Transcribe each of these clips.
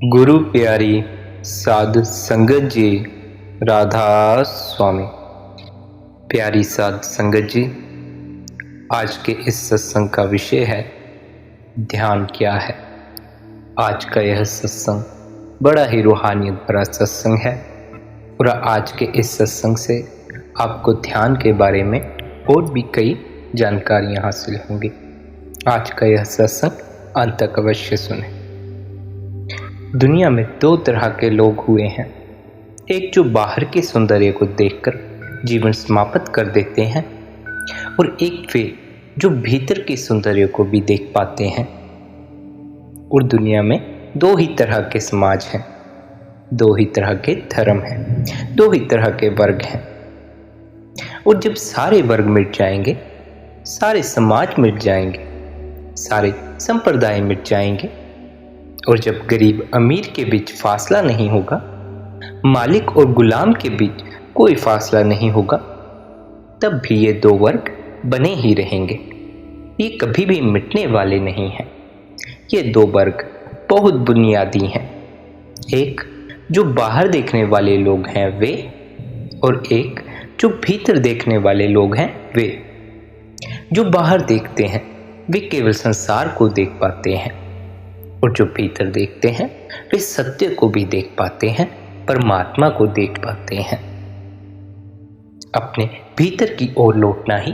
गुरु प्यारी साध संगत जी, राधा स्वामी। प्यारी साध संगत जी, आज के इस सत्संग का विषय है ध्यान क्या है। आज का यह सत्संग बड़ा ही रूहानियत भरा सत्संग है और आज के इस सत्संग से आपको ध्यान के बारे में और भी कई जानकारियां हासिल होंगी। आज का यह सत्संग अंत तक अवश्य सुने। दुनिया में दो तरह के लोग हुए हैं, एक जो बाहर के सौंदर्य को देखकर जीवन समाप्त कर देते हैं और एक वे जो भीतर के सौंदर्य को भी देख पाते हैं। और दुनिया में दो ही तरह के समाज हैं, दो ही तरह के धर्म हैं, दो ही तरह के वर्ग हैं। और जब सारे वर्ग मिट जाएंगे, सारे समाज मिट जाएंगे, सारे संप्रदाय मिट जाएंगे और जब गरीब अमीर के बीच फासला नहीं होगा, मालिक और गुलाम के बीच कोई फासला नहीं होगा, तब भी ये दो वर्ग बने ही रहेंगे। ये कभी भी मिटने वाले नहीं हैं। ये दो वर्ग बहुत बुनियादी हैं। एक जो बाहर देखने वाले लोग हैं वे, और एक जो भीतर देखने वाले लोग हैं वे। जो बाहर देखते हैं वे केवल संसार को देख पाते हैं और जो भीतर देखते हैं वे सत्य को भी देख पाते हैं, परमात्मा को देख पाते हैं। अपने भीतर की ओर लौटना ही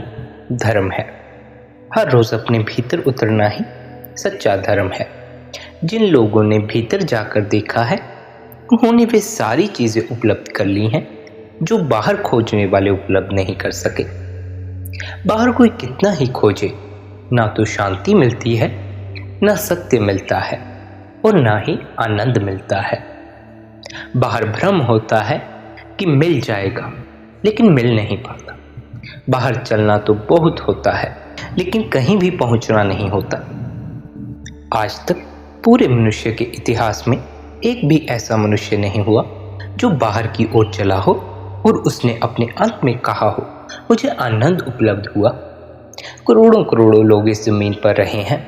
धर्म है। हर रोज अपने भीतर उतरना ही सच्चा धर्म है। जिन लोगों ने भीतर जाकर देखा है उन्होंने वे सारी चीजें उपलब्ध कर ली हैं जो बाहर खोजने वाले उपलब्ध नहीं कर सके। बाहर कोई कितना ही खोजे, ना तो शांति मिलती है, ना सत्य मिलता है और ना ही आनंद मिलता है। बाहर भ्रम होता है कि मिल जाएगा, लेकिन मिल नहीं पाता। बाहर चलना तो बहुत होता है, लेकिन कहीं भी पहुंचना नहीं होता। आज तक पूरे मनुष्य के इतिहास में एक भी ऐसा मनुष्य नहीं हुआ जो बाहर की ओर चला हो और उसने अपने अंत में कहा हो मुझे आनंद उपलब्ध हुआ। करोड़ों करोड़ों लोग इस जमीन पर रहे हैं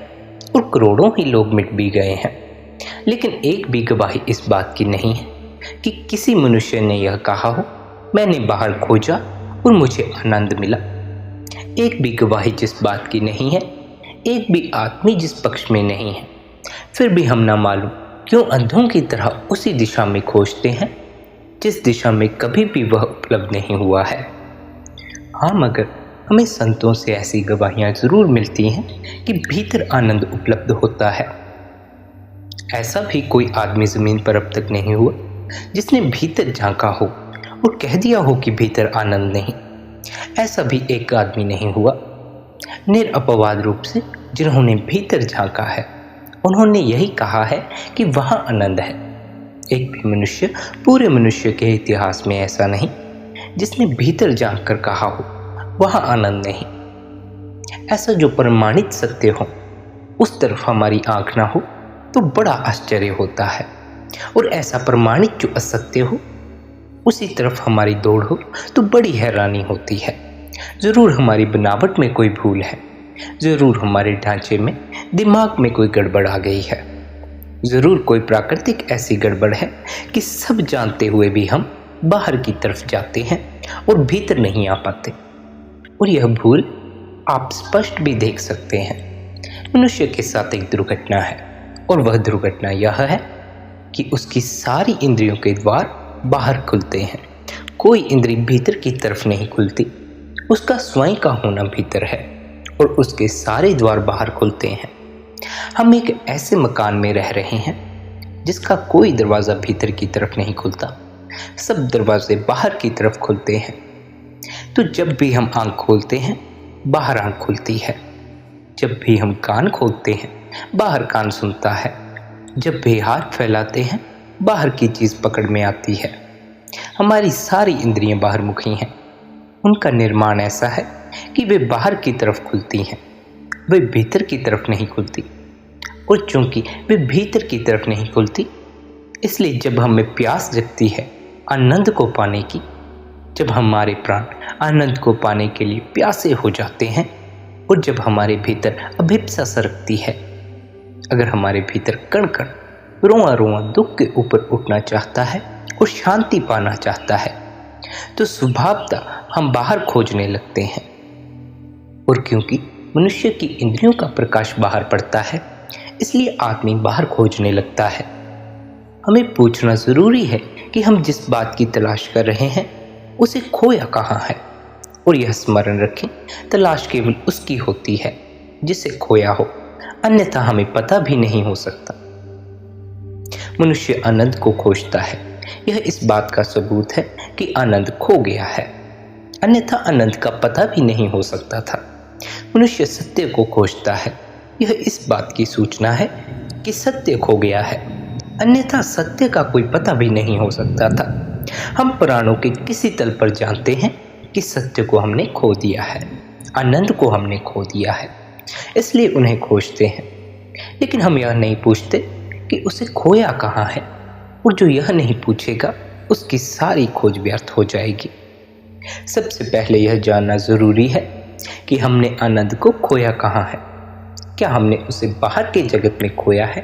और करोड़ों ही लोग मिट भी गए हैं, लेकिन एक भी गवाही इस बात की नहीं है कि किसी मनुष्य ने यह कहा हो मैंने बाहर खोजा और मुझे आनंद मिला। एक भी गवाही जिस बात की नहीं है, एक भी आदमी जिस पक्ष में नहीं है। फिर भी हम ना मालूम क्यों अंधों की तरह उसी दिशा में खोजते हैं जिस दिशा में कभी भी वह उपलब्ध नहीं हुआ है। हाँ, मगर हमें संतों से ऐसी गवाहियां जरूर मिलती हैं कि भीतर आनंद उपलब्ध होता है। ऐसा भी कोई आदमी जमीन पर अब तक नहीं हुआ जिसने भीतर झांका हो और कह दिया हो कि भीतर आनंद नहीं। ऐसा भी एक आदमी नहीं हुआ। निरअपवाद रूप से जिन्होंने भीतर झांका है उन्होंने यही कहा है कि वहां आनंद है। एक भी मनुष्य पूरे मनुष्य के इतिहास में ऐसा नहीं जिसने भीतर झांक कर कहा हो वहां आनंद नहीं। ऐसा जो प्रमाणित सत्य हो उस तरफ हमारी आंख ना हो तो बड़ा आश्चर्य होता है, और ऐसा प्रमाणित जो असत्य हो उसी तरफ हमारी दौड़ हो तो बड़ी हैरानी होती है। जरूर हमारी बनावट में कोई भूल है, जरूर हमारे ढांचे में दिमाग में कोई गड़बड़ आ गई है, जरूर कोई प्राकृतिक ऐसी गड़बड़ है कि सब जानते हुए भी हम बाहर की तरफ जाते हैं और भीतर नहीं आ पाते। और यह भूल आप स्पष्ट भी देख सकते हैं। मनुष्य के साथ एक दुर्घटना है और वह दुर्घटना यह है कि उसकी सारी इंद्रियों के द्वार बाहर खुलते हैं, कोई इंद्री भीतर की तरफ नहीं खुलती। उसका स्वयं का होना भीतर है और उसके सारे द्वार बाहर खुलते हैं। हम एक ऐसे मकान में रह रहे हैं जिसका कोई दरवाज़ा भीतर की तरफ नहीं खुलता, सब दरवाजे बाहर की तरफ खुलते हैं। तो जब भी हम आंख खोलते हैं बाहर आंख खुलती है, जब भी हम कान खोलते हैं बाहर कान सुनता है, जब भी हाथ फैलाते हैं बाहर की चीज़ पकड़ में आती है। हमारी सारी इंद्रियां बाहर मुखी हैं। उनका निर्माण ऐसा है कि वे बाहर की तरफ खुलती हैं, वे भीतर की तरफ नहीं खुलती। और चूंकि वे भीतर की तरफ नहीं खुलती, इसलिए जब हमें प्यास जगती है आनंद को पाने की, जब हमारे प्राण आनंद को पाने के लिए प्यासे हो जाते हैं और जब हमारे भीतर अभिप्सा सरकती है, अगर हमारे भीतर कण कण रोआ रोआ दुख के ऊपर उठना चाहता है और शांति पाना चाहता है, तो स्वभावतः हम बाहर खोजने लगते हैं। और क्योंकि मनुष्य की इंद्रियों का प्रकाश बाहर पड़ता है, इसलिए आदमी बाहर खोजने लगता है। हमें पूछना जरूरी है कि हम जिस बात की तलाश कर रहे हैं उसे खोया कहाँ है, और यह स्मरण रखें, तलाश केवल उसकी होती है जिसे खोया हो, अन्यथा हमें पता भी नहीं हो सकता। मनुष्य आनंद को खोजता है, यह इस बात का सबूत है कि आनंद खो गया है, अन्यथा आनंद का पता भी नहीं हो सकता था। मनुष्य सत्य को खोजता है, यह इस बात की सूचना है कि सत्य खो गया है, अन्यथा सत्य का कोई पता भी नहीं हो सकता था। हम प्राणों के किसी तल पर जानते हैं कि सत्य को हमने खो दिया है, आनंद को हमने खो दिया है, इसलिए उन्हें खोजते हैं। लेकिन हम यह नहीं पूछते कि उसे खोया कहाँ है, और जो यह नहीं पूछेगा उसकी सारी खोज व्यर्थ हो जाएगी। सबसे पहले यह जानना जरूरी है कि हमने आनंद को खोया कहाँ है। क्या हमने उसे बाहर के जगत में खोया है?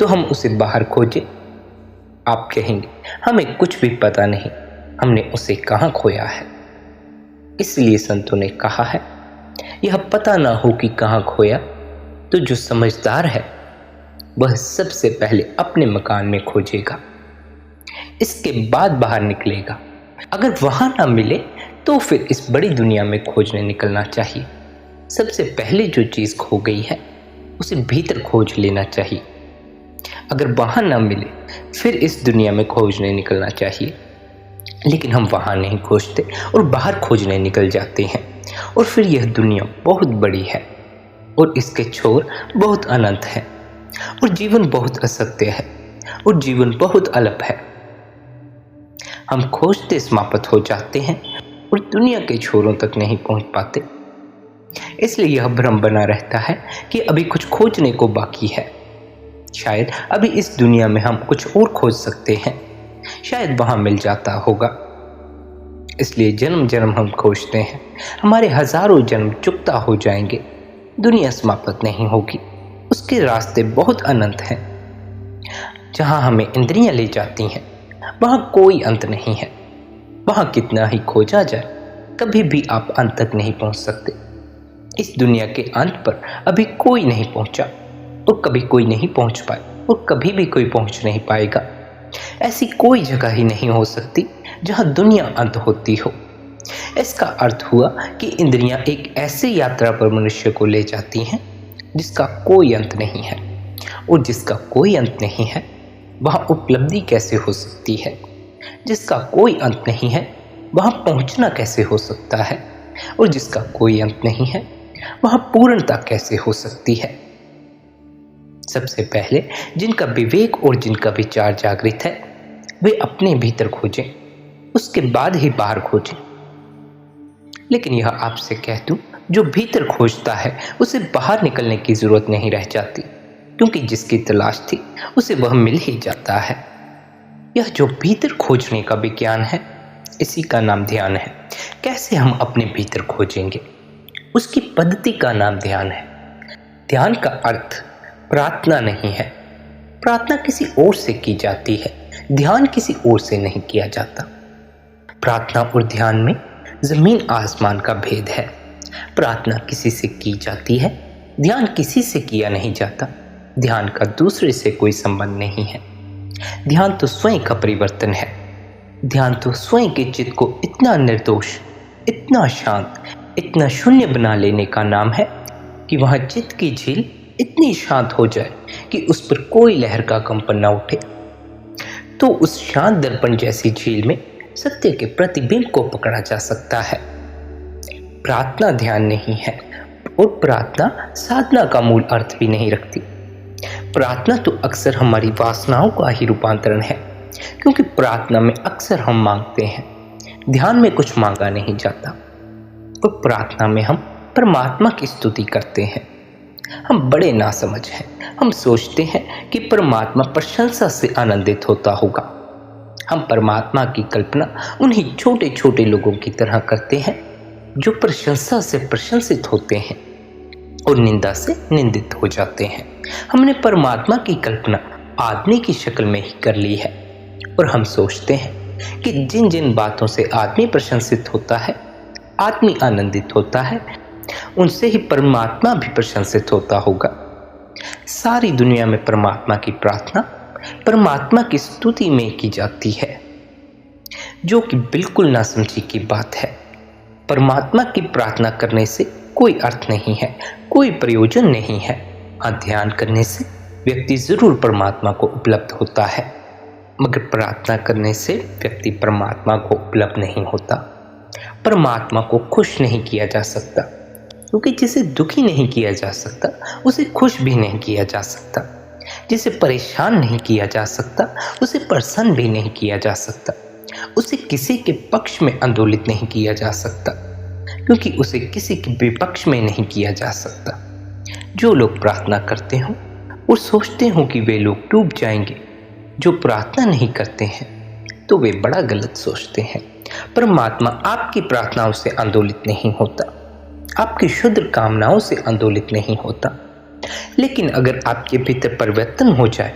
तो हम उसे बाहर खोजें। आप कहेंगे हमें कुछ भी पता नहीं, हमने उसे कहाँ खोया है। इसलिए संतों ने कहा है, यह पता ना हो कि कहाँ खोया, तो जो समझदार है वह सबसे पहले अपने मकान में खोजेगा, इसके बाद बाहर निकलेगा। अगर वहां ना मिले तो फिर इस बड़ी दुनिया में खोजने निकलना चाहिए। सबसे पहले जो चीज खो गई है उसे भीतर खोज लेना चाहिए। अगर वहां ना मिले फिर इस दुनिया में खोजने निकलना चाहिए, लेकिन हम वहां नहीं खोजते और बाहर खोजने निकल जाते हैं, और फिर यह दुनिया बहुत बड़ी है और इसके छोर बहुत अनंत है, और जीवन बहुत असत्य है, और जीवन बहुत अलग है। हम खोजते समाप्त हो जाते हैं और दुनिया के छोरों तक नहीं पहुंच पाते। इसलिए यह भ्रम बना रहता है कि अभी कुछ खोजने को बाकी है। शायद अभी इस दुनिया में हम कुछ और खोज सकते हैं, शायद वहां मिल जाता होगा। इसलिए जन्म जन्म हम खोजते हैं, हमारे हजारों जन्म चुकता हो जाएंगे, दुनिया समाप्त नहीं होगी। उसके रास्ते बहुत अनंत हैं। जहां हमें इंद्रियां ले जाती हैं वहां कोई अंत नहीं है। वहां कितना ही खोजा जाए कभी भी आप अंत तक नहीं पहुंच सकते। इस दुनिया के अंत पर अभी कोई नहीं पहुंचा, और कभी कोई नहीं पहुंच पाए, और कभी भी कोई पहुंच नहीं पाएगा। ऐसी कोई जगह ही नहीं हो सकती जहां दुनिया अंत होती हो। इसका अर्थ हुआ कि इंद्रियां एक ऐसी यात्रा पर मनुष्य को ले जाती हैं जिसका कोई अंत नहीं है, और जिसका कोई अंत नहीं है वहां उपलब्धि कैसे हो सकती है? जिसका कोई अंत नहीं है वहां पहुंचना कैसे हो सकता है? और जिसका कोई अंत नहीं है वहां पूर्णता कैसे हो सकती है? सबसे पहले जिनका विवेक और जिनका विचार जागृत है वे अपने भीतर खोजें, उसके बाद ही बाहर खोजें। लेकिन यह आपसे कह दूं, जो भीतर खोजता है उसे बाहर निकलने की जरूरत नहीं रह जाती, क्योंकि जिसकी तलाश थी उसे वह मिल ही जाता है। यह जो भीतर खोजने का विज्ञान है, इसी का नाम ध्यान है। कैसे हम अपने भीतर खोजेंगे? उसकी पद्धति का नाम ध्यान है। ध्यान का अर्थ प्रार्थना नहीं है। प्रार्थना किसी और से की जाती है, ध्यान किसी और से नहीं किया जाता। प्रार्थना और ध्यान में जमीन आसमान का भेद है। प्रार्थना किसी से की जाती है, ध्यान किसी से किया नहीं जाता। ध्यान का दूसरे से कोई संबंध नहीं है। ध्यान तो स्वयं का परिवर्तन है। ध्यान तो स्वयं के चित्त को इतना निर्दोष, इतना शांत, इतना शून्य बना लेने का नाम है कि वहां चित्त की झील इतनी शांत हो जाए कि उस पर कोई लहर का कंपन न उठे। तो उस शांत दर्पण जैसी झील में सत्य के प्रतिबिंब को पकड़ा जा सकता है। प्रार्थना ध्यान नहीं है, और प्रार्थना साधना का मूल अर्थ भी नहीं रखती। प्रार्थना तो अक्सर हमारी वासनाओं का ही रूपांतरण है, क्योंकि प्रार्थना में अक्सर हम मांगते हैं, ध्यान में कुछ मांगा नहीं जाता। और प्रार्थना में हम परमात्मा की स्तुति करते हैं। हम बड़े नासमझ हैं। हम सोचते हैं कि परमात्मा प्रशंसा से आनंदित होता होगा। हम परमात्मा की कल्पना उन्हीं छोटे छोटे लोगों की तरह करते हैं जो प्रशंसा से प्रशंसित होते हैं और निंदा से निंदित हो जाते हैं। हमने परमात्मा की कल्पना आदमी की शक्ल में ही कर ली है। और हम सोचते हैं कि जिन जिन बातों से आदमी प्रशंसित होता है, आदमी आनंदित होता है, उनसे ही परमात्मा भी प्रशंसित होता होगा। सारी दुनिया में परमात्मा की प्रार्थना परमात्मा की स्तुति में की जाती है, जो कि बिल्कुल नासमझी की बात है। परमात्मा की प्रार्थना करने से कोई अर्थ नहीं है, कोई प्रयोजन नहीं है। हाँ, ध्यान करने से व्यक्ति जरूर परमात्मा को उपलब्ध होता है, मगर प्रार्थना करने से व्यक्ति परमात्मा को उपलब्ध नहीं होता। परमात्मा को खुश नहीं किया जा सकता, क्योंकि जिसे दुखी नहीं किया जा सकता उसे खुश भी नहीं किया जा सकता। जिसे परेशान नहीं किया जा सकता उसे प्रसन्न भी नहीं किया जा सकता। उसे किसी के पक्ष में आंदोलित नहीं किया जा सकता, क्योंकि उसे किसी के विपक्ष में नहीं किया जा सकता। जो लोग प्रार्थना करते हों और सोचते हों कि वे लोग डूब जाएंगे, जो प्रार्थना नहीं करते हैं, तो वे बड़ा गलत सोचते हैं। परमात्मा आपकी प्रार्थनाओं से आंदोलित नहीं होता, आपकी शुद्ध कामनाओं से आंदोलित नहीं होता। लेकिन अगर आपके भीतर परिवर्तन हो जाए,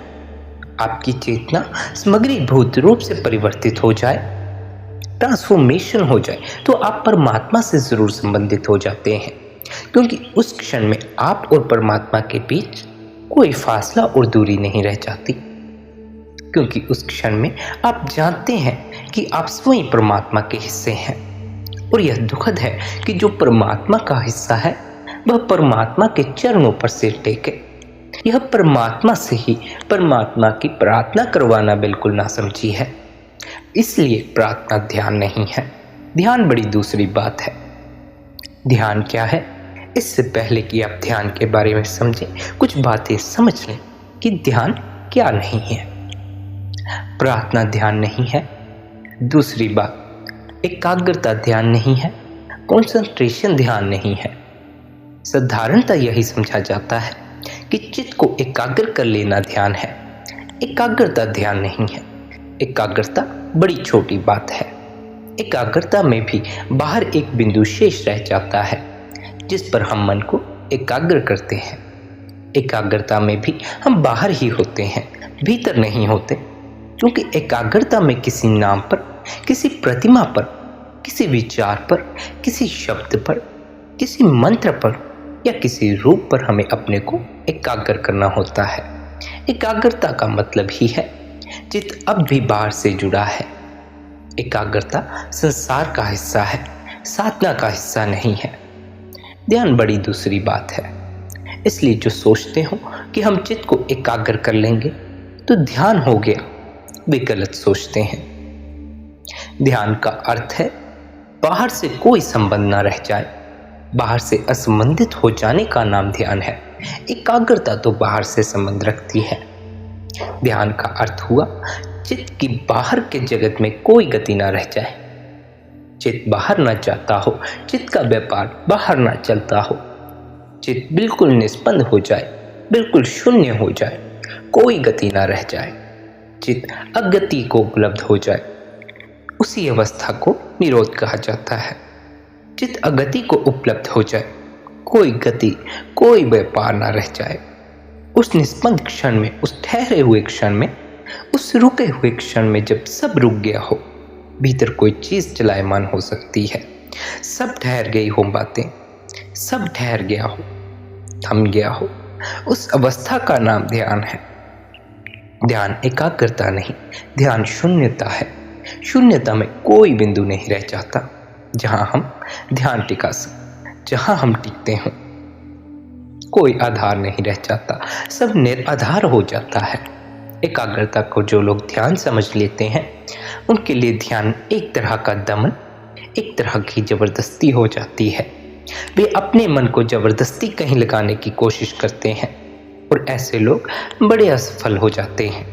आपकी चेतना समग्रीभूत रूप से परिवर्तित हो जाए, ट्रांसफॉर्मेशन हो जाए, तो आप परमात्मा से जरूर संबंधित हो जाते हैं, क्योंकि उस क्षण में आप और परमात्मा के बीच कोई फासला और दूरी नहीं रह जाती। क्योंकि उस क्षण में आप जानते हैं कि आप स्वयं परमात्मा के हिस्से हैं। और यह दुखद है कि जो परमात्मा का हिस्सा है वह परमात्मा के चरणों पर सिर टेके। यह परमात्मा से ही परमात्मा की प्रार्थना करवाना बिल्कुल नासमझी है। इसलिए प्रार्थना ध्यान नहीं है। ध्यान बड़ी दूसरी बात है। ध्यान क्या है? इससे पहले कि आप ध्यान के बारे में समझें, कुछ बातें समझ लें कि ध्यान क्या नहीं है। प्रार्थना ध्यान नहीं है। दूसरी बात, एकाग्रता ध्यान नहीं है, कंसंट्रेशन ध्यान नहीं है। साधारणतः यही समझा जाता है कि चित्त को एकाग्र कर लेना ध्यान है। एकाग्रता ध्यान नहीं है। एकाग्रता बड़ी छोटी बात है। एकाग्रता में भी बाहर एक बिंदु शेष रह जाता है जिस पर हम मन को एकाग्र करते हैं। एकाग्रता में भी हम बाहर ही होते हैं, भीतर नहीं होते, क्योंकि एकाग्रता में किसी नाम पर, किसी प्रतिमा पर, किसी विचार पर, किसी शब्द पर, किसी मंत्र पर या किसी रूप पर हमें अपने को एकाग्र करना होता है। एकाग्रता का मतलब ही है चित्त अब भी बाहर से जुड़ा है। एकाग्रता संसार का हिस्सा है, साधना का हिस्सा नहीं है। ध्यान बड़ी दूसरी बात है। इसलिए जो सोचते हो कि हम चित्त को एकाग्र कर लेंगे तो ध्यान हो गया, वे गलत सोचते हैं। ध्यान का अर्थ है बाहर से कोई संबंध न रह जाए। बाहर से असंबंधित हो जाने का नाम ध्यान है। एकाग्रता तो बाहर से संबंध रखती है। ध्यान का अर्थ हुआ चित्त की बाहर के जगत में कोई गति ना रह जाए। चित्त बाहर ना जाता हो, चित्त का व्यापार बाहर ना चलता हो। चित्त बिल्कुल निष्पन्द हो जाए, बिल्कुल शून्य हो जाए, कोई गति ना रह जाए। चित्त अगति को उपलब्ध हो जाए, उसी अवस्था को निरोध कहा जाता है। चित्त अगति को उपलब्ध हो जाए, कोई गति, कोई व्यापार ना रह जाए। उस निष्पन्द क्षण में, उस ठहरे हुए क्षण में, उस रुके हुए क्षण में जब सब रुक गया हो, भीतर कोई चीज चलायमान हो सकती है। सब ठहर गई हो बातें, सब ठहर गया हो, थम गया हो, उस अवस्था का नाम ध्यान है। ध्यान एकाग्रता नहीं, ध्यान शून्यता है। शून्यता में कोई बिंदु नहीं रह जाता जहां हम ध्यान टिका सकें, जहां हम टिकते हों। कोई आधार नहीं रह जाता, सब निराधार हो जाता है। एकाग्रता को जो लोग ध्यान समझ लेते हैं, उनके लिए ध्यान एक तरह का दमन, एक तरह की जबरदस्ती हो जाती है। वे अपने मन को जबरदस्ती कहीं लगाने की कोशिश करते हैं और ऐसे लोग बड़े असफल हो जाते हैं।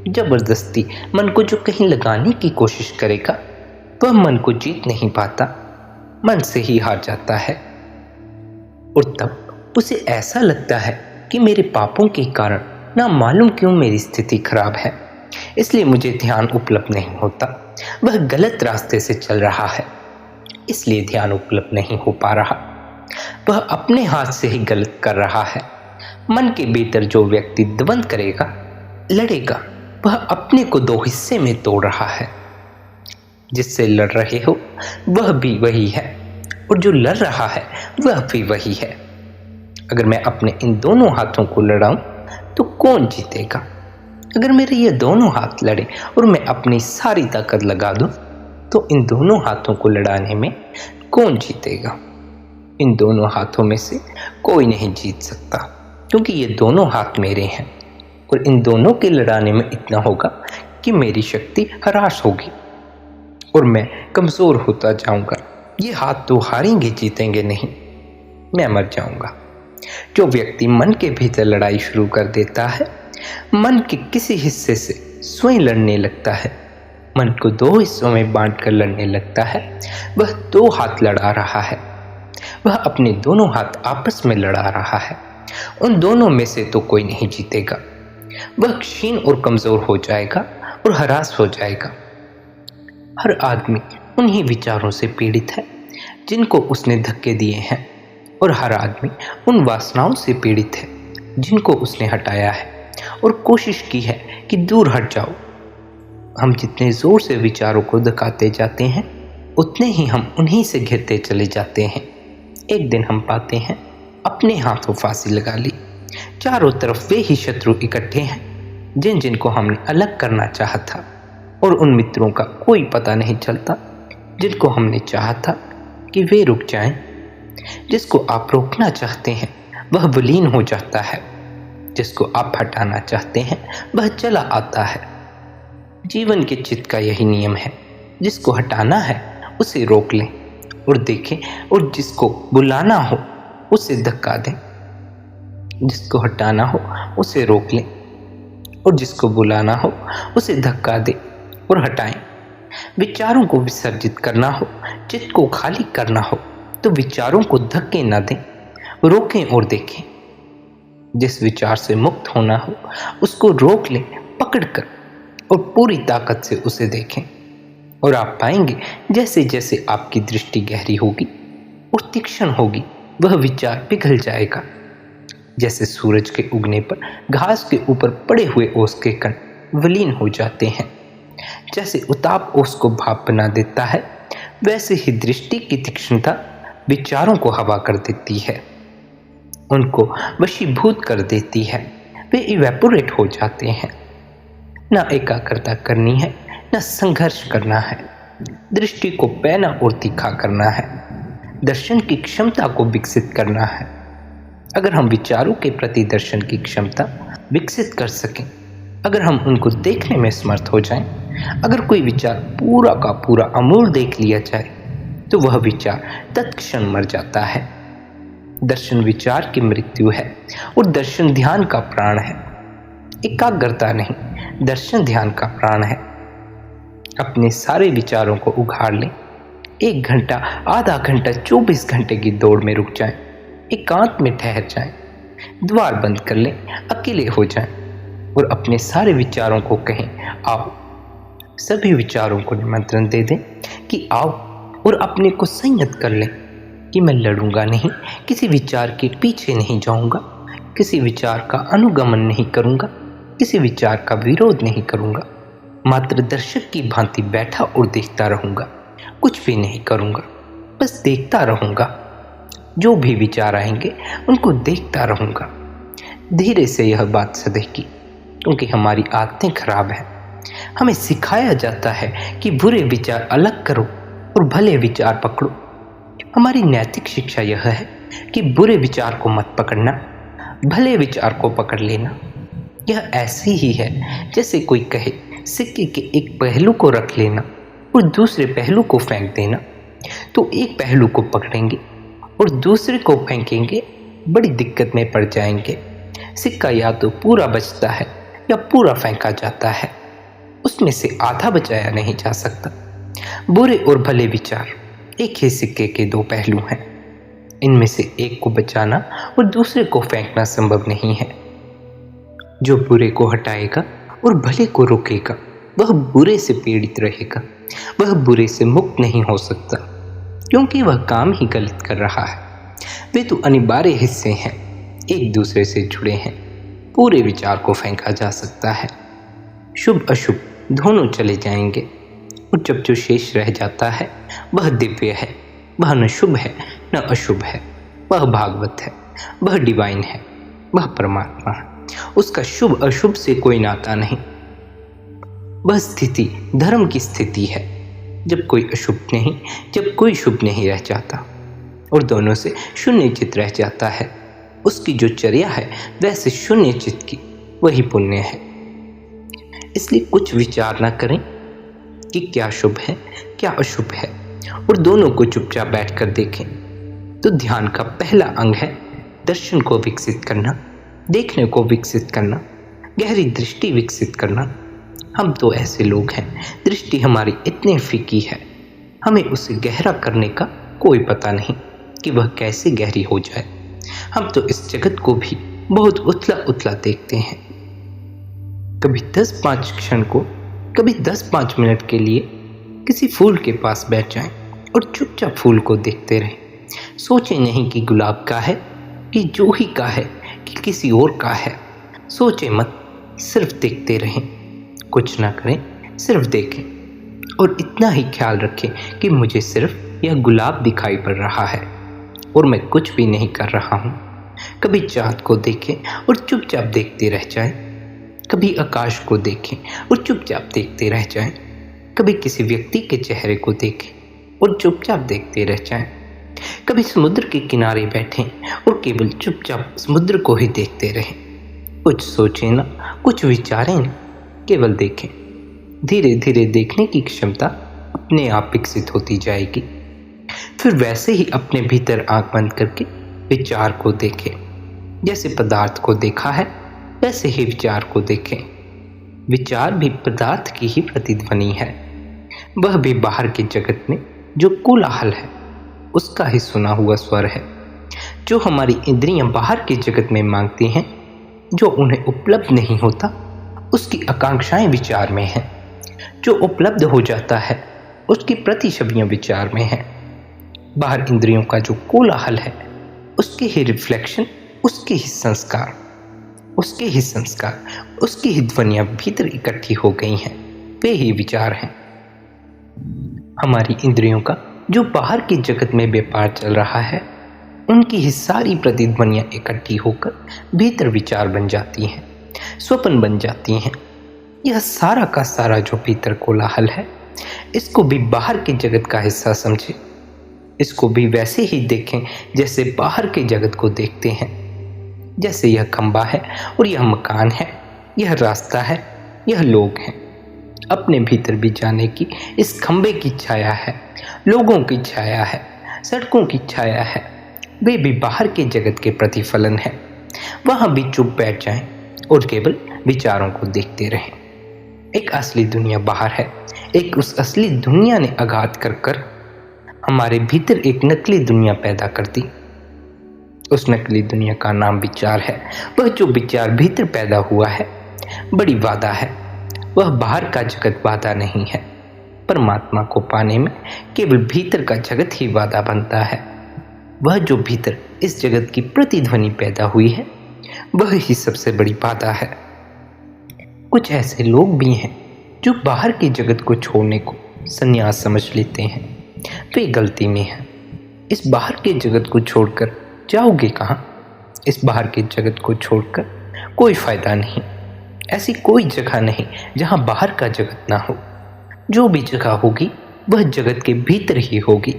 जबरदस्ती मन को जो कहीं लगाने की कोशिश करेगा वह मन को जीत नहीं पाता, मन से ही हार जाता है। और तब उसे ऐसा लगता है कि मेरे पापों के कारण ना मालूम क्यों मेरी स्थिति खराब है, इसलिए मुझे ध्यान उपलब्ध नहीं होता। वह गलत रास्ते से चल रहा है, इसलिए ध्यान उपलब्ध नहीं हो पा रहा। वह अपने हाथ से ही गलत कर रहा है। मन के भीतर जो व्यक्ति द्वंद करेगा लड़ेगा वह अपने को दो हिस्से में तोड़ रहा है। जिससे लड़ रहे हो वह भी वही है और जो लड़ रहा है वह भी वही है। अगर मैं अपने इन दोनों हाथों को लड़ाऊं तो कौन जीतेगा? अगर मेरे ये दोनों हाथ लड़े और मैं अपनी सारी ताकत लगा दूं तो इन दोनों हाथों को लड़ाने में कौन जीतेगा? इन दोनों हाथों में से कोई नहीं जीत सकता, क्योंकि ये दोनों हाथ मेरे हैं और इन दोनों के लड़ाने में इतना होगा कि मेरी शक्ति हराश होगी और मैं कमज़ोर होता जाऊंगा। ये हाथ तो हारेंगे, जीतेंगे नहीं, मैं मर जाऊंगा। जो व्यक्ति मन के भीतर लड़ाई शुरू कर देता है, मन के किसी हिस्से से स्वयं लड़ने लगता है, मन को दो हिस्सों में बांटकर लड़ने लगता है, वह दो हाथ लड़ा रहा है। वह अपने दोनों हाथ आपस में लड़ा रहा है। उन दोनों में से तो कोई नहीं जीतेगा। वह क्षीण और कमजोर हो जाएगा और हरास हो जाएगा। हर आदमी उन्हीं विचारों से पीड़ित है जिनको उसने धक्के दिए हैं, और हर आदमी उन वासनाओं से पीड़ित है जिनको उसने हटाया है और कोशिश की है कि दूर हट जाओ। हम जितने जोर से विचारों को धकाते जाते हैं उतने ही हम उन्हीं से घिरते चले जाते हैं। एक दिन हम पाते हैं अपने हाथों फांसी लगा ली। चारों तरफ वे ही शत्रु इकट्ठे हैं जिन जिनको हमने अलग करना चाहा था, और उन मित्रों का कोई पता नहीं चलता जिनको हमने चाहा था कि वे रुक जाएं। जिसको आप रोकना चाहते हैं वह विलीन हो जाता है, जिसको आप हटाना चाहते हैं वह चला आता है। जीवन के चित्त का यही नियम है, जिसको हटाना है उसे रोक लें और देखें, और जिसको बुलाना हो उसे धक्का दें। जिसको हटाना हो उसे रोक लें और जिसको बुलाना हो उसे धक्का दें और हटाएं। विचारों को विसर्जित करना हो, चित्त को खाली करना हो तो विचारों को धक्के न दें, रोकें और देखें। जिस विचार से मुक्त होना हो उसको रोक लें पकड़कर और पूरी ताकत से उसे देखें, और आप पाएंगे जैसे जैसे आपकी दृष्टि गहरी होगी और तीक्ष्ण होगी वह विचार पिघल जाएगा। जैसे सूरज के उगने पर घास के ऊपर पड़े हुए ओस के कण विलीन हो जाते हैं, जैसे उताप ओस को भाप बना देता है, वैसे ही दृष्टि की तीक्ष्णता विचारों को हवा कर देती है, उनको वशीभूत कर देती है। वे इवेपोरेट हो जाते हैं। न एकाग्रता करनी है, न संघर्ष करना है। दृष्टि को पैना और तीखा करना है। दर्शन की क्षमता को विकसित करना है। अगर हम विचारों के प्रति दर्शन की क्षमता विकसित कर सकें, अगर हम उनको देखने में समर्थ हो जाएं, अगर कोई विचार पूरा का पूरा अमूल देख लिया जाए तो वह विचार तत्क्षण मर जाता है। दर्शन विचार की मृत्यु है और दर्शन ध्यान का प्राण है। एकाग्रता नहीं, दर्शन ध्यान का प्राण है। अपने सारे विचारों को उघाड़ लें। 1 घंटा, आधा घंटा, 24 घंटे की दौड़ में रुक जाएं, एकांत में ठहर जाएं, द्वार बंद कर लें, अकेले हो जाएं और अपने सारे विचारों को कहें, आओ। सभी विचारों को निमंत्रण दे दें कि आओ, और अपने को संयत कर लें कि मैं लड़ूंगा नहीं, किसी विचार के पीछे नहीं जाऊंगा, किसी विचार का अनुगमन नहीं करूंगा, किसी विचार का विरोध नहीं करूंगा। मात्र दर्शक की भांति बैठा और देखता रहूंगा, कुछ भी नहीं करूंगा, बस देखता रहूंगा। जो भी विचार आएंगे उनको देखता रहूंगा। धीरे से यह बात सधेगी, क्योंकि हमारी आदतें खराब हैं। हमें सिखाया जाता है कि बुरे विचार अलग करो और भले विचार पकड़ो। हमारी नैतिक शिक्षा यह है कि बुरे विचार को मत पकड़ना, भले विचार को पकड़ लेना। यह ऐसी ही है जैसे कोई कहे सिक्के के एक पहलू को रख लेना और दूसरे पहलू को फेंक देना। तो एक पहलू को पकड़ेंगे और दूसरे को फेंकेंगे, बड़ी दिक्कत में पड़ जाएंगे। सिक्का या तो पूरा बचता है या पूरा फेंका जाता है, उसमें से आधा बचाया नहीं जा सकता। बुरे और भले विचार एक ही सिक्के के 2 पहलू हैं। इनमें से एक को बचाना और दूसरे को फेंकना संभव नहीं है। जो बुरे को हटाएगा और भले को रोकेगा वह बुरे से पीड़ित रहेगा, वह बुरे से मुक्त नहीं हो सकता, क्योंकि वह काम ही गलत कर रहा है। वे तो अनिवार्य हिस्से हैं, एक दूसरे से जुड़े हैं। पूरे विचार को फेंका जा सकता है। शुभ अशुभ दोनों चले जाएंगे और जब जो शेष रह जाता है वह दिव्य है, वह न शुभ है न अशुभ है, वह भागवत है, वह डिवाइन है, वह परमात्मा है। उसका शुभ अशुभ से कोई नाता नहीं। वह स्थिति धर्म की स्थिति है, जब कोई अशुभ नहीं, जब कोई शुभ नहीं रह जाता और दोनों से शून्य चित रह जाता है। उसकी जो चर्या है वैसे शून्य चित की, वही पुण्य है। इसलिए कुछ विचार ना करें कि क्या शुभ है क्या अशुभ है और दोनों को चुपचाप बैठकर देखें। तो ध्यान का पहला अंग है दर्शन को विकसित करना, देखने को विकसित करना, गहरी दृष्टि विकसित करना। हम तो ऐसे लोग हैं, दृष्टि हमारी इतनी फीकी है, हमें उसे गहरा करने का कोई पता नहीं कि वह कैसे गहरी हो जाए। हम तो इस जगत को भी बहुत उथला उथला देखते हैं। कभी 10-5 क्षण को, कभी 10-5 मिनट के लिए किसी फूल के पास बैठ जाएं और चुपचाप फूल को देखते रहें। सोचें नहीं कि गुलाब का है, कि जूही का है, कि किसी और का है। सोचें मत, सिर्फ देखते रहें, कुछ ना करें, सिर्फ देखें और इतना ही ख्याल रखें कि मुझे सिर्फ यह गुलाब दिखाई पड़ रहा है और मैं कुछ भी नहीं कर रहा हूँ। कभी चाँद को देखें और चुपचाप देखते रह जाएं, कभी आकाश को देखें और चुपचाप देखते रह जाएं, कभी किसी व्यक्ति के चेहरे को देखें और चुपचाप देखते रह जाएं, कभी समुद्र के किनारे बैठें और केवल चुपचाप समुद्र को ही देखते रहें। कुछ सोचें ना, कुछ विचारें ना, केवल देखें। धीरे धीरे देखने की क्षमता अपने आप विकसित होती जाएगी। फिर वैसे ही अपने भीतर आंख बंद करके विचार को देखें। जैसे पदार्थ को देखा है वैसे ही विचार को देखें। विचार भी पदार्थ की ही प्रतिध्वनि है। वह भी बाहर के जगत में जो कोलाहल है उसका ही सुना हुआ स्वर है। जो हमारी इंद्रियां बाहर के जगत में मांगती हैं, जो उन्हें उपलब्ध नहीं होता, उसकी आकांक्षाएं विचार में हैं। जो उपलब्ध हो जाता है उसकी प्रतिछवियां विचार में हैं। बाहर इंद्रियों का जो कोलाहल है उसके ही रिफ्लेक्शन, उसके ही संस्कार, उसकी ही ध्वनियां भीतर इकट्ठी हो गई हैं, वे ही विचार हैं। हमारी इंद्रियों का जो बाहर के जगत में व्यापार चल रहा है, उनकी ही सारी प्रतिध्वनियां इकट्ठी होकर भीतर विचार बन जाती हैं, स्वप्न बन जाती हैं। यह सारा का सारा जो भीतर कोलाहल है, इसको भी बाहर के जगत का हिस्सा समझें। इसको भी वैसे ही देखें जैसे बाहर के जगत को देखते हैं। जैसे यह खंबा है और यह मकान है, यह रास्ता है, यह लोग हैं। अपने भीतर भी जाने की इस खंबे की छाया है, लोगों की छाया है, सड़कों की छाया है। वे भी बाहर के जगत के प्रतिफलन है। वहां भी चुप बैठ जाएं और केवल विचारों को देखते रहें। एक असली दुनिया बाहर है। एक उस असली दुनिया ने आघात कर हमारे भीतर एक नकली दुनिया पैदा कर दी। उस नकली दुनिया का नाम विचार है। वह जो विचार भीतर पैदा हुआ है बड़ी वादा है। वह बाहर का जगत वादा नहीं है। परमात्मा को पाने में केवल भीतर का जगत ही वादा बनता है। वह जो भीतर इस जगत की प्रतिध्वनि पैदा हुई है वह ही सबसे बड़ी वादा है। कुछ ऐसे लोग भी हैं जो बाहर के जगत को छोड़ने को संन्यास समझ लेते हैं। वे गलती में हैं। इस बाहर के जगत को छोड़कर जाओगे कहाँ? इस बाहर के जगत को छोड़कर कोई फायदा नहीं। ऐसी कोई जगह नहीं जहाँ बाहर का जगत ना हो। जो भी जगह होगी वह जगत के भीतर ही होगी।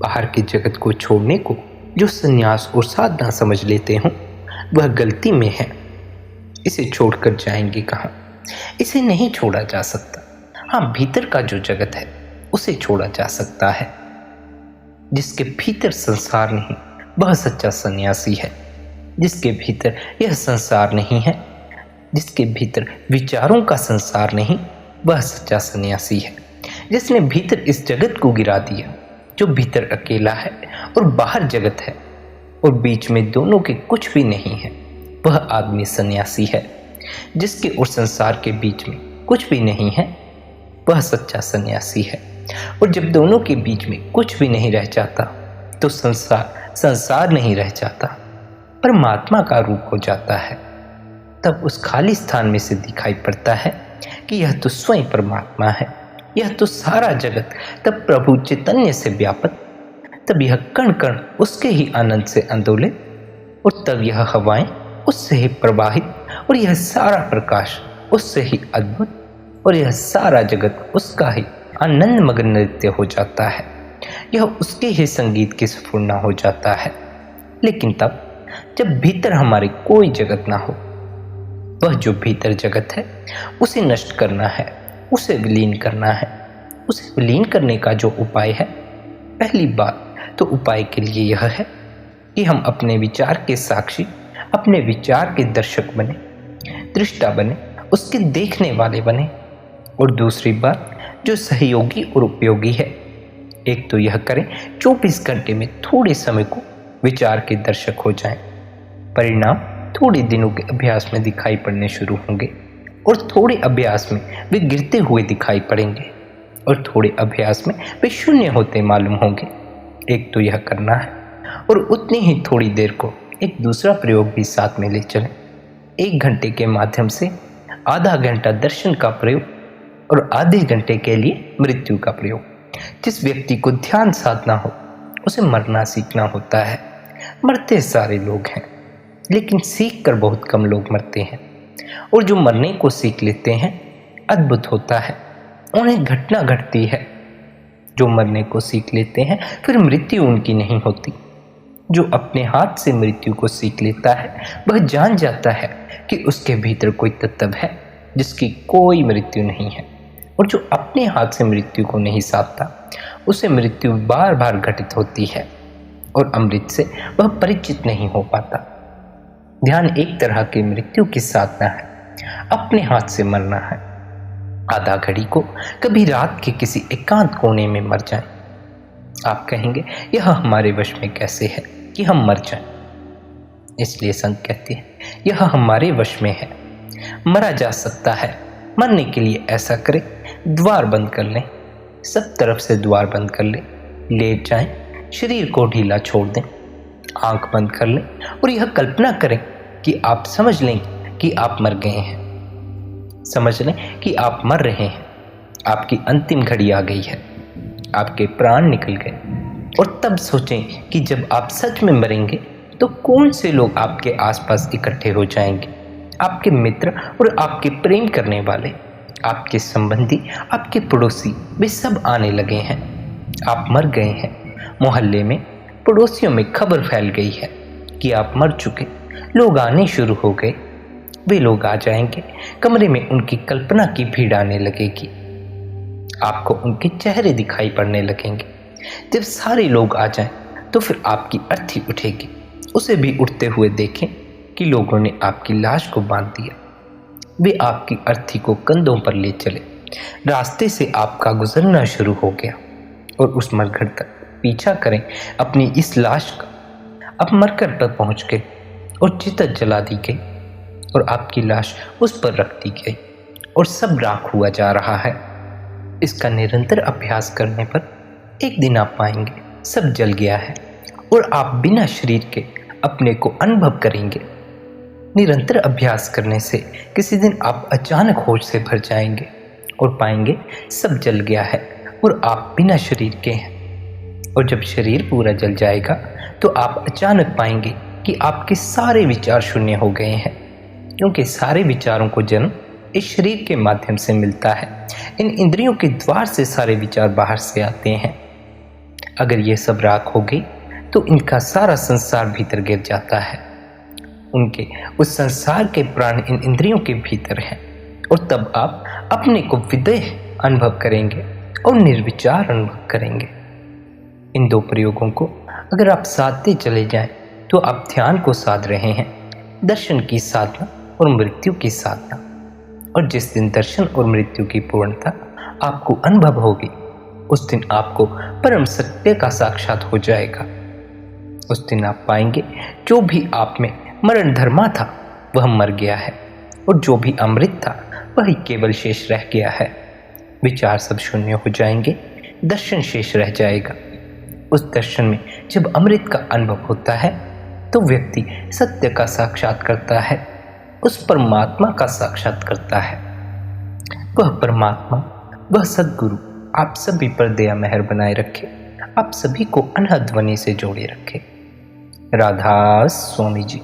बाहर के जगत को छोड़ने को जो संन्यास और साधना समझ लेते हों वह गलती में है। इसे छोड़कर जाएंगे कहाँ? इसे नहीं छोड़ा जा सकता। हाँ, भीतर का जो जगत है उसे छोड़ा जा सकता है। जिसके भीतर संसार नहीं वह सच्चा सन्यासी है। जिसके भीतर यह संसार नहीं है, जिसके भीतर विचारों का संसार नहीं, वह सच्चा सन्यासी है। जिसने भीतर इस जगत को गिरा दिया, जो भीतर अकेला है और बाहर जगत है और बीच में दोनों के कुछ भी नहीं है, वह आदमी सन्यासी है। जिसके और संसार के बीच में कुछ भी नहीं है, वह सच्चा सन्यासी है। और जब दोनों के बीच में कुछ भी नहीं रह जाता तो संसार नहीं रह जाता, परमात्मा का रूप हो जाता है। तब उस खाली स्थान में से दिखाई पड़ता है कि यह तो स्वयं परमात्मा है, यह तो सारा जगत तब प्रभु चैतन्य से व्यापक, तब यह कण कण उसके ही आनंद से आंदोलित, और तब यह हवाएं उससे ही प्रवाहित, और यह सारा प्रकाश उससे ही अद्भुत, और यह सारा जगत उसका ही आनंद मग्न नृत्य हो जाता है, यह उसके ही संगीत की स्फुरना हो जाता है। लेकिन तब जब भीतर हमारे कोई जगत ना हो, वह जो भीतर जगत है उसे नष्ट करना है, उसे विलीन करना है। उसे विलीन करने का जो उपाय है, पहली बात तो उपाय के लिए यह है कि हम अपने विचार के साक्षी, अपने विचार के दर्शक बने, दृष्टा बने, उसके देखने वाले बने। और दूसरी बात जो सहयोगी और उपयोगी है, एक तो यह करें 24 घंटे में थोड़े समय को विचार के दर्शक हो जाएं। परिणाम थोड़े दिनों के अभ्यास में दिखाई पड़ने शुरू होंगे, और थोड़े अभ्यास में वे गिरते हुए दिखाई पड़ेंगे, और थोड़े अभ्यास में वे शून्य होते मालूम होंगे। एक तो यह करना है, और उतनी ही थोड़ी देर को एक दूसरा प्रयोग भी साथ में ले चलें। 1 घंटे के माध्यम से आधा घंटा दर्शन का प्रयोग और आधे घंटे के लिए मृत्यु का प्रयोग। जिस व्यक्ति को ध्यान साधना हो उसे मरना सीखना होता है। मरते सारे लोग हैं, लेकिन सीख कर बहुत कम लोग मरते हैं, और जो मरने को सीख लेते हैं अद्भुत होता है, उन्हें घटना घटती है। जो मरने को सीख लेते हैं फिर मृत्यु उनकी नहीं होती। जो अपने हाथ से मृत्यु को सीख लेता है वह जान जाता है कि उसके भीतर कोई तत्व है जिसकी कोई मृत्यु नहीं है, और जो अपने हाथ से मृत्यु को नहीं साधता उसे मृत्यु बार बार घटित होती है, और अमृत से वह परिचित नहीं हो पाता। ध्यान एक तरह की मृत्यु की साधना है, अपने हाथ से मरना है। आधा घड़ी को कभी रात के किसी एकांत कोने में मर जाएं। आप कहेंगे यह हमारे वश में कैसे है कि हम मर जाएं? इसलिए संत कहते हैं यह हमारे वश में है, मरा जा सकता है। मरने के लिए ऐसा करें, द्वार बंद कर लें, सब तरफ से द्वार बंद कर लें, लेट जाएं, शरीर को ढीला छोड़ दें, आंख बंद कर लें, और यह कल्पना करें कि आप समझ लें कि आप मर गए हैं। समझ लें कि आप मर रहे हैं, आपकी अंतिम घड़ी आ गई है, आपके प्राण निकल गए। और तब सोचें कि जब आप सच में मरेंगे तो कौन से लोग आपके आसपास इकट्ठे हो जाएंगे। आपके मित्र और आपके प्रेम करने वाले, आपके संबंधी, आपके पड़ोसी, वे सब आने लगे हैं। आप मर गए हैं। मोहल्ले में, पड़ोसियों में खबर फैल गई है कि आप मर चुके। लोग आने शुरू हो गए। वे लोग आ जाएंगे, कमरे में उनकी कल्पना की भीड़ आने लगेगी, आपको उनके चेहरे दिखाई पड़ने लगेंगे। जब सारे लोग आ जाएं तो फिर आपकी अर्थी उठेगी। उसे भी उठते हुए देखें कि लोगों ने आपकी लाश को बांध दिया। वे आपकी अर्थी को कंधों पर ले चले। रास्ते से आपका गुजरना शुरू हो गया, और उस मरघट तक पीछा करें अपनी इस लाश का। अब मरघट पर पहुंच गए और चिता जला दी गई, और आपकी लाश उस पर रख दी गई, और सब राख हुआ जा रहा है। इसका निरंतर अभ्यास करने पर एक दिन आप पाएंगे सब जल गया है, और आप बिना शरीर के अपने को अनुभव करेंगे। निरंतर अभ्यास करने से किसी दिन आप अचानक होश से भर जाएंगे और पाएंगे सब जल गया है और आप बिना शरीर के हैं। और जब शरीर पूरा जल जाएगा तो आप अचानक पाएंगे कि आपके सारे विचार शून्य हो गए हैं, क्योंकि सारे विचारों को जन्म इस शरीर के माध्यम से मिलता है। इन इंद्रियों के द्वार से सारे विचार बाहर से आते हैं। अगर ये सब राख हो गई तो इनका सारा संसार भीतर गिर जाता है। उनके उस संसार के प्राण इन इंद्रियों के भीतर हैं, और तब आप अपने को विदेह अनुभव करेंगे और निर्विचार अनुभव करेंगे। इन दो प्रयोगों को अगर आप साधते चले जाएं तो आप ध्यान को साध रहे हैं, दर्शन की साधना और मृत्यु की साधना। और जिस दिन दर्शन और मृत्यु की पूर्णता आपको अनुभव होगी, उस दिन आपको परम सत्य का साक्षात हो जाएगा। उस दिन आप पाएंगे जो भी आप में मरण धर्मा था वह मर गया है, और जो भी अमृत था वही केवल शेष रह गया है। विचार सब शून्य हो जाएंगे, दर्शन शेष रह जाएगा। उस दर्शन में जब अमृत का अनुभव होता है तो व्यक्ति सत्य का साक्षात करता है। उस परमात्मा का साक्षात करता है। वह परमात्मा, वह सद्गुरु आप सभी पर दया मेहर बनाए रखे, आप सभी को अनहद ध्वनि से जोड़े रखे। राधा स्वामी जी।